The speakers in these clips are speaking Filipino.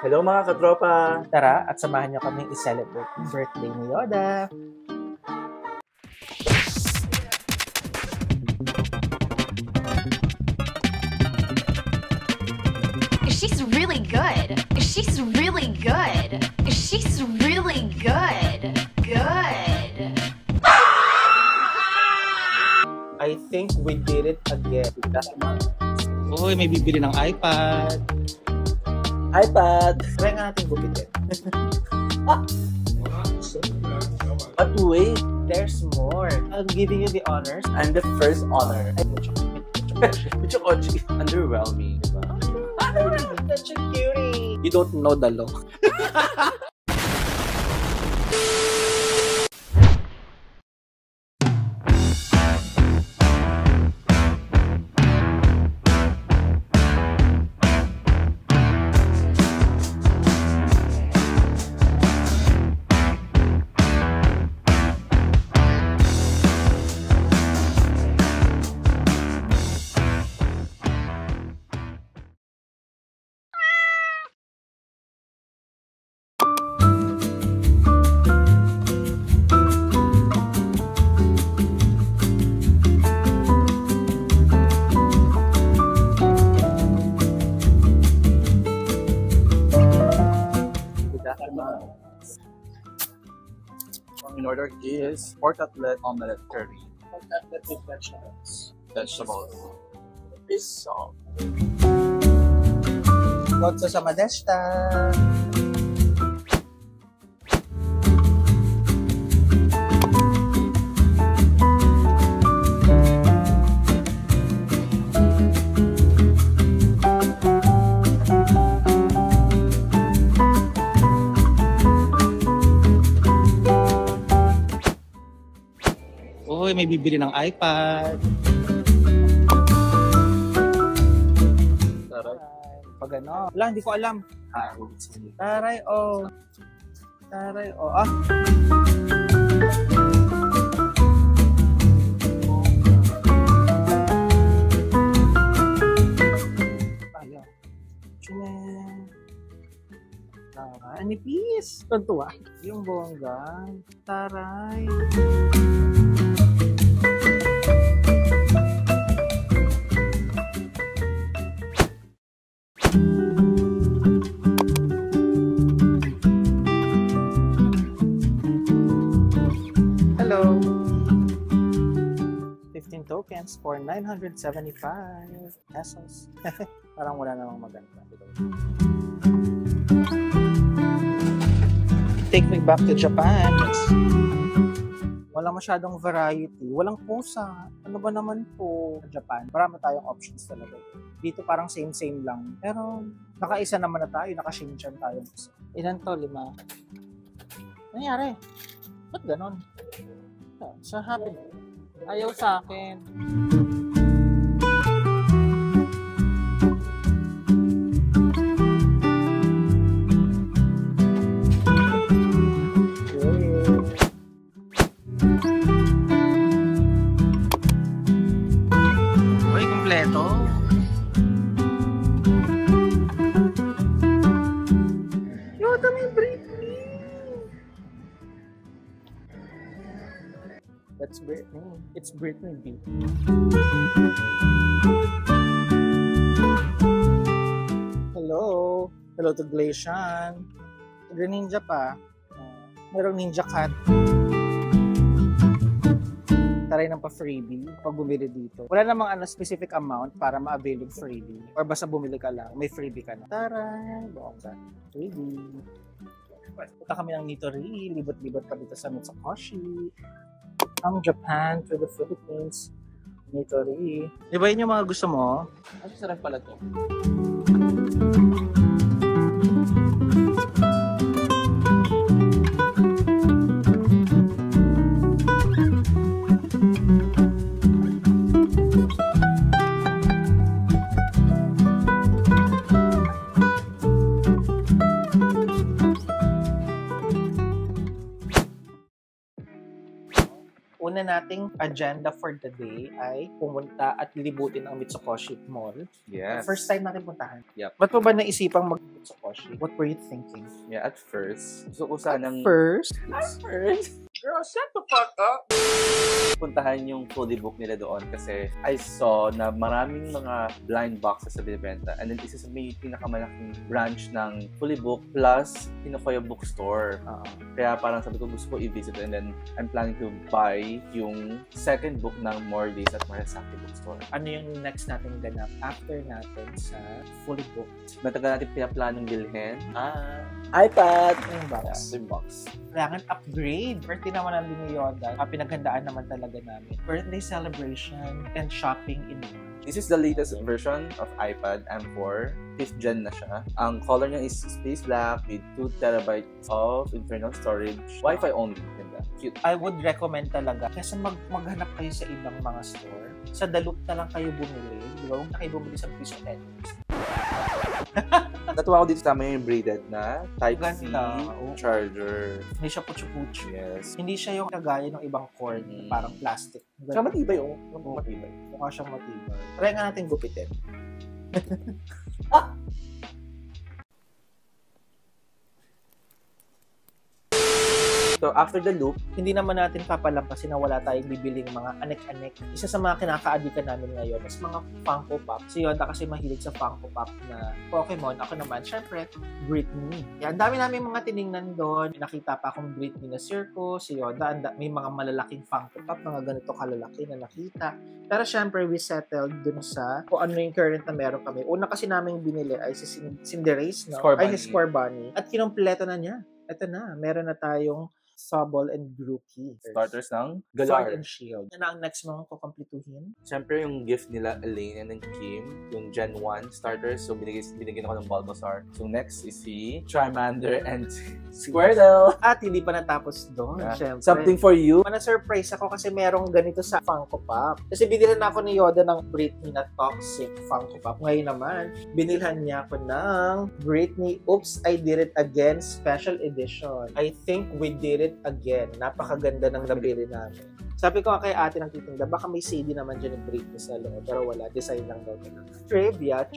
Hello mga katropa! Tara at samahan niyo kaming i-celebrate ang birthday ni Yoda. She's really good. She's really good. She's really good. Good. I think we did it again. Uy, may bibili ng iPad. iPad! Try nga natin gupitin. But wait, There's more. I'm giving you the honors. I'm the first honor. Ay, Michokochi. Underwhelming, diba? such a cutie. You don't know the law. In order is pork cutlet, omelette, curry. Pork cutlet with vegetables. Vegetables. Fish sauce. Gotso sa Madesta. Uy, may bibili ng iPad. Sarap. Pag ano. Wala, hindi ko alam. Taray, oh. Taray, oh. Ah. Ayaw. Tsunen. Taray. Anipis. Tuntua. Yung bongga. Taray. Hello. 15 tokens for 975 pesos. Parang wala namang maganda. Take me back to Japan. Walang masyadong variety. Walang pusa. Ano ba naman po sa Japan? Marami tayong options talaga. Dito parang same-same lang. Pero nakaisa naman na tayo. Naka-Shinchan tayo. Ilan to? 5. Nangyari? Ba't ganon? Sa happen. Ayaw sa akin. Uy, kompleto. Yoda, may Britney! That's Britney. It's Britney B. Hello. Hello to Glacian. Ninja pa. Merong Ninja Cat. Taray ng pa-freebie pag bumili dito. Wala namang specific amount para ma-avail yung freebie. Or basta bumili ka lang, may freebie ka na. Taray! Bongga. Freebie. Punta kami ng Nitori. Libot-libot pa dito sa Mitsukoshi. From Japan to the Philippines. Nitori. Di ba yun yung mga gusto mo? Ang sarap pala to. Una nating agenda for the day ay pumunta at libutin ang Mitsukoshi Mall. Yes. First time natin puntahan. Yep. Ba't mo ba naisipang mag-Mitsukoshi? wishy-washy. What were you thinking? Yeah, at first. Gusto ko sanang... First? Girl, shut the fuck up! Puntahan yung fully book nila doon kasi I saw na maraming mga blind boxes sa binibenta. And then isa sa may pinakamalaking branch ng fully book plus Hinokoya bookstore. Kaya parang sabi ko gusto ko i-visit and then I'm planning to buy yung second book ng Morley's at Marasaki bookstore. Ano yung next natin ganap after natin sa fully booked? Matagal natin pinaplanong bilhin. iPad! Yung box. Yung box. Kailangan upgrade. Birthday naman natin ni Yoda. Pinaghandaan naman talaga namin. Birthday celebration and shopping in one. This is the latest version of iPad M4. 5th gen na siya. Ang color niya is space black with 2 terabytes of internal storage. Wi-Fi only. Ganda. Cute. I would recommend talaga kasi maghanap kayo sa ibang mga store. Sa Dalup na lang kayo bumili. Di ba? Huwag na kayo bumili sa Piso Networks. Natuwa ko dito tama yung braided na Type-C Ganda. charger. Hindi siya putyo-putyo. Yes. Hindi siya yung kagaya ng ibang cord na parang plastic. Saka matibay oh. Matibay. Mukha siyang matibay. Try nga natin gupitin. So, after the loop, hindi naman natin papalampasin na wala tayong bibiling mga anek-anek. Isa sa mga kinakaadikan namin ngayon is mga Funko Pop. Si Yoda kasi mahilig sa Funko Pop na Pokemon. Ako naman, syempre, Britney. Yan, dami namin mga tiningnan doon. Nakita pa akong Britney na circus. Si Yoda, may mga malalaking Funko Pop, mga ganito kalalaki na nakita. Pero syempre, we settled dun sa kung ano yung current na meron kami. Una kasi namin binili ay si Cinderace, no? Score Ay, Bunny. si Score Bunny. At kinumpleto na niya. Ito na, meron na tayong Sobble and Grookey. starters ng Sword Galar. and Shield. Yan ang next mong kukompletuhin. Siyempre, yung gift nila, Elaine and Kim, yung Gen 1 starters. So, binigyan ako ng Bulbasaur. So, next is si Charmander and Squirtle. At hindi pa natapos doon, Yeah. syempre. Something for you. Na-surprise ako kasi merong ganito sa Funko Pop. Kasi binilhan ako ni Yoda ng Britney na Toxic Funko Pop. Ngayon naman, binilhan niya ako ng Britney Oops, I Did It Again Special Edition. I think we did it again. Napakaganda ng nabili namin. Sabi ko kay ate ng titinda, baka may CD naman dyan ng Britney sa loob. Pero wala, design lang daw. Trivia.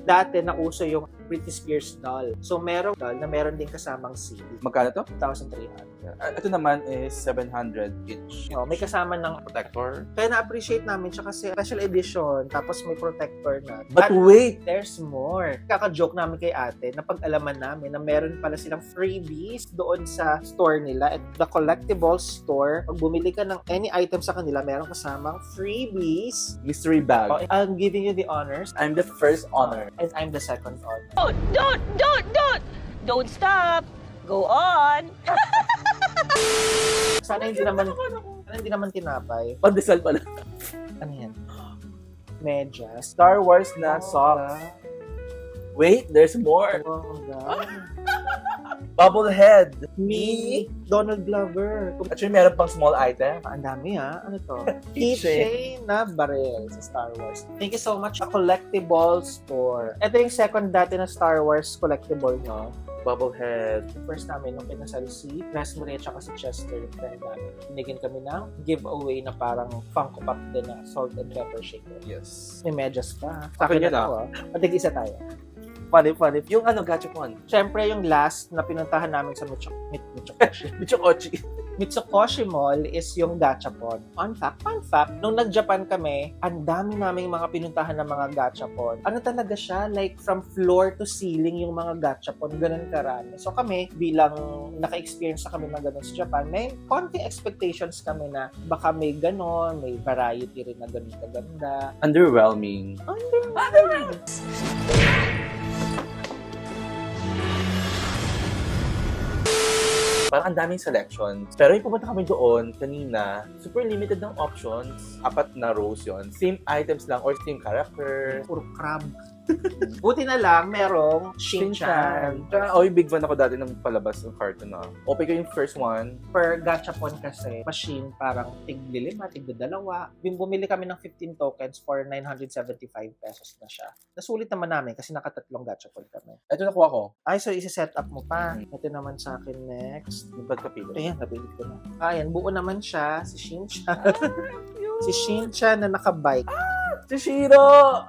Dati nauso yung Britney Spears doll. So merong doll na meron din kasamang CD. Magkano to? 1,300. Ito naman is 700 each. Oh, may kasama ng Protector. kaya na-appreciate namin siya kasi special edition tapos may protector na. But At wait! there's more. Kaka-joke namin kay ate na pag-alaman namin na meron pala silang freebies doon sa store nila at the collectibles store. Pag bumili ka ng any item sa kanila, meron kasamang freebies. Mystery bag. Oh, I'm giving you the honors I'm the first honor. and I'm the second honor. Don't stop. Go on. Sana hindi naman tinapay. Pandesal pala. Ano yan? Medyas. Star Wars na socks. Wait, there's more. Bubblehead. Me, Donald Glover. Actually, meron pang small item. Ang dami ha. Ano to? Keychain. Keychain na baril sa Star Wars. Thank you so much. A collectible store. Ito yung second dati na Star Wars collectible, no? Bubblehead. First namin, nung pinasal si Rasmury at saka si Chester, yung friend namin, binigyan kami ng giveaway na parang Funko Pop din na salt and pepper shaker. Yes. May medyas pa. Sa Akin akin yun, na to, Patig-isa tayo. Funny. Yung ano, Gachapon. Siyempre, yung last na pinuntahan namin sa Mitsukoshi. Mitsukoshi Mall is yung gachapon. Fun fact, nung nag-Japan kami, ang dami naming mga pinuntahan ng mga gachapon. Ano talaga siya? Like, from floor to ceiling yung mga gachapon. Ganun karami. So kami, bilang naka-experience na kami ng ganun sa Japan, may konting expectations kami na baka may ganon, may variety rin na ganun kaganda. Underwhelming. Parang ang daming selections. Pero yung pumunta kami doon kanina, super limited ng options. 4 na rows yun. Same items lang or same character. Puro crab. Buti na lang, merong Shin-chan. Big fan ako dati ng palabas ng cartoon na. Okay ko yung first one. Per gachapon kasi, machine parang tig-5, tig-2. Bumili kami ng 15 tokens for 975 pesos na siya. Nasulit naman namin kasi nakatatlong gachapon kami. Ito nakuha ko. Ay, so isi-set up mo pa. Ito naman sa akin next. Yung ba't kapilo? Ayan, nabilit ko na. Ayan, buo naman siya. Si Shin-chan. Si Shin-chan na nakabike. Si Shiro!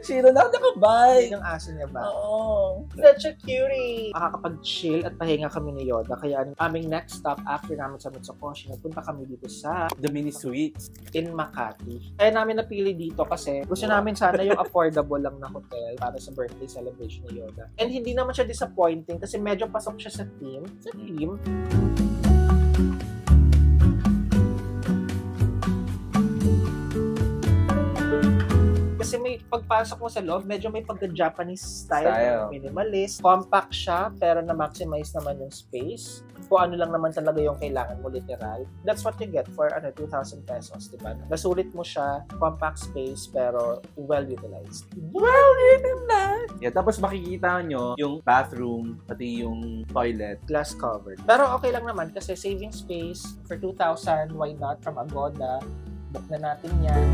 Shiro na nakabay. Yung aso niya ba? Oo. Such a cutie! Makakapag-chill at pahinga kami ni Yoda. Kaya ang aming next stop after namin sa Mitsukoshi, nagpunta kami dito sa The mini suites. in Makati. Kaya namin napili dito kasi gusto namin sana yung affordable lang na hotel para sa birthday celebration ni Yoda. And hindi naman siya disappointing kasi medyo pasok siya sa theme. Kasi may pagpasok mo sa loob, medyo may pagka-Japanese style. Minimalist. Compact siya, pero na-maximize naman yung space. Kung ano lang naman talaga yung kailangan mo, literal. That's what you get for 2,000 pesos, diba? Nasulit mo siya, compact space, pero well-utilized. Well-utilized! Yeah, tapos makikita nyo yung bathroom, pati yung toilet. Glass covered. Pero okay lang naman kasi saving space for 2,000, why not? From Agoda, book na natin yan.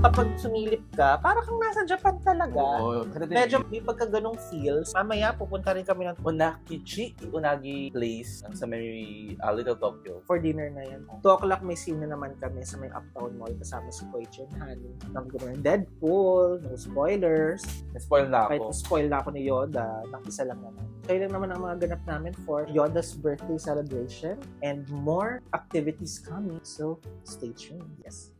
Kapag sumilip ka, para kang nasa Japan talaga. Oo. Medyo may pagkaganong feels. Mamaya, pupunta rin kami ng Unagi place sa may Little Tokyo. for dinner na yan. 2 o'clock may scene na naman kami sa may Uptown Mall kasama si Koichi and Hani. Nang gano'n Deadpool, no spoilers. Na-spoil na Kahit ako. spoil na ako ni Yoda, nakisa lang naman. Kaya lang naman ang mga ganap namin for Yoda's birthday celebration and more activities coming. So, stay tuned. Yes.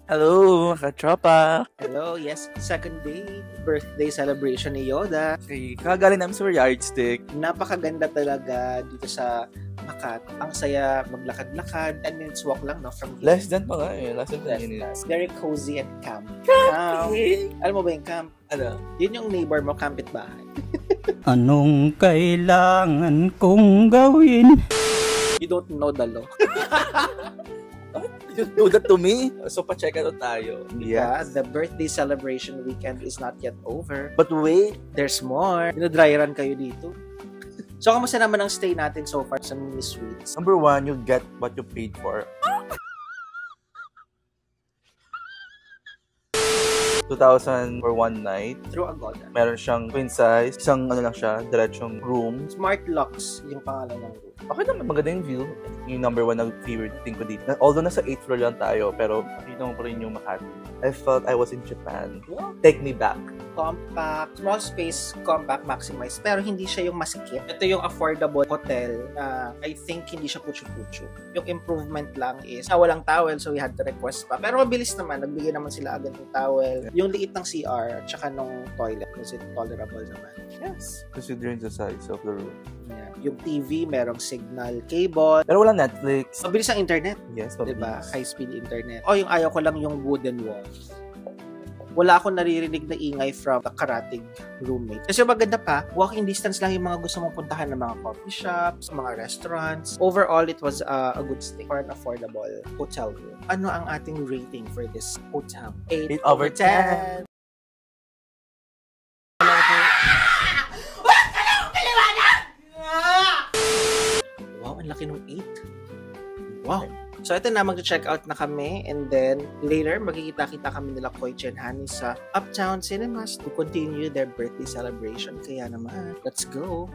Hello, katropa. Hello, yes, second day, birthday celebration ni Yoda. Okay, kagaling namin sa yardstick. Napakaganda talaga dito sa Makati. Ang saya maglakad-lakad, 10 minutes walk lang, no? From here. Less than pa nga eh. Less than 10 minutes. Very cozy and camp. Alam mo ba yung camp? Ano? Yun yung neighbor mo, campit bahay. Anong kailangan kong gawin? You don't know the law. You do that to me? So, pa-check out tayo. Yeah, the birthday celebration weekend is not yet over. But wait. There's more. Dry run kayo dito. So, kamusta naman ang stay natin so far sa mini suites? Number 1, you get what you paid for. 2,000 for one night. Through Agoda. Meron siyang queen size, isang ano lang siya, diretsong room. Smart Lux yung pangalan ng room. Okay naman, maganda yung view. Yung number one na favorite thing ko dito. Although nasa 8th floor lang tayo, pero nakita mo pa rin yung Makati. I felt I was in Japan. Yeah. Take me back. Compact, small space, compact, maximize. Pero hindi siya yung masikip. Ito yung affordable hotel na I think hindi siya puchu-puchu. Yung improvement lang is walang towel so we had to request pa. Pero mabilis naman. Nagbigay naman sila agad ng towel. Yung liit ng CR at saka nung toilet kasi tolerable naman. Yes. Considering the size of the room. Yeah. Yung TV, merong signal cable. Pero wala Netflix. Mabilis ang internet. Yes, Diba? High-speed internet. O yung ayaw ko lang yung wooden walls. Wala akong naririnig na ingay from the karatig roommate. Kasi maganda pa, walking distance lang yung mga gusto mong puntahan ng mga coffee shops, mga restaurants. Overall, it was a good stay for an affordable hotel room. Ano ang ating rating for this hotel? 8 over 10. Wow, ang laki ng 8. Wow. So, ito na, mag-check out na kami and then later, magkikita-kita kami nila Koichi and Hani sa Uptown Cinemas to continue their birthday celebration. Kaya naman, let's go!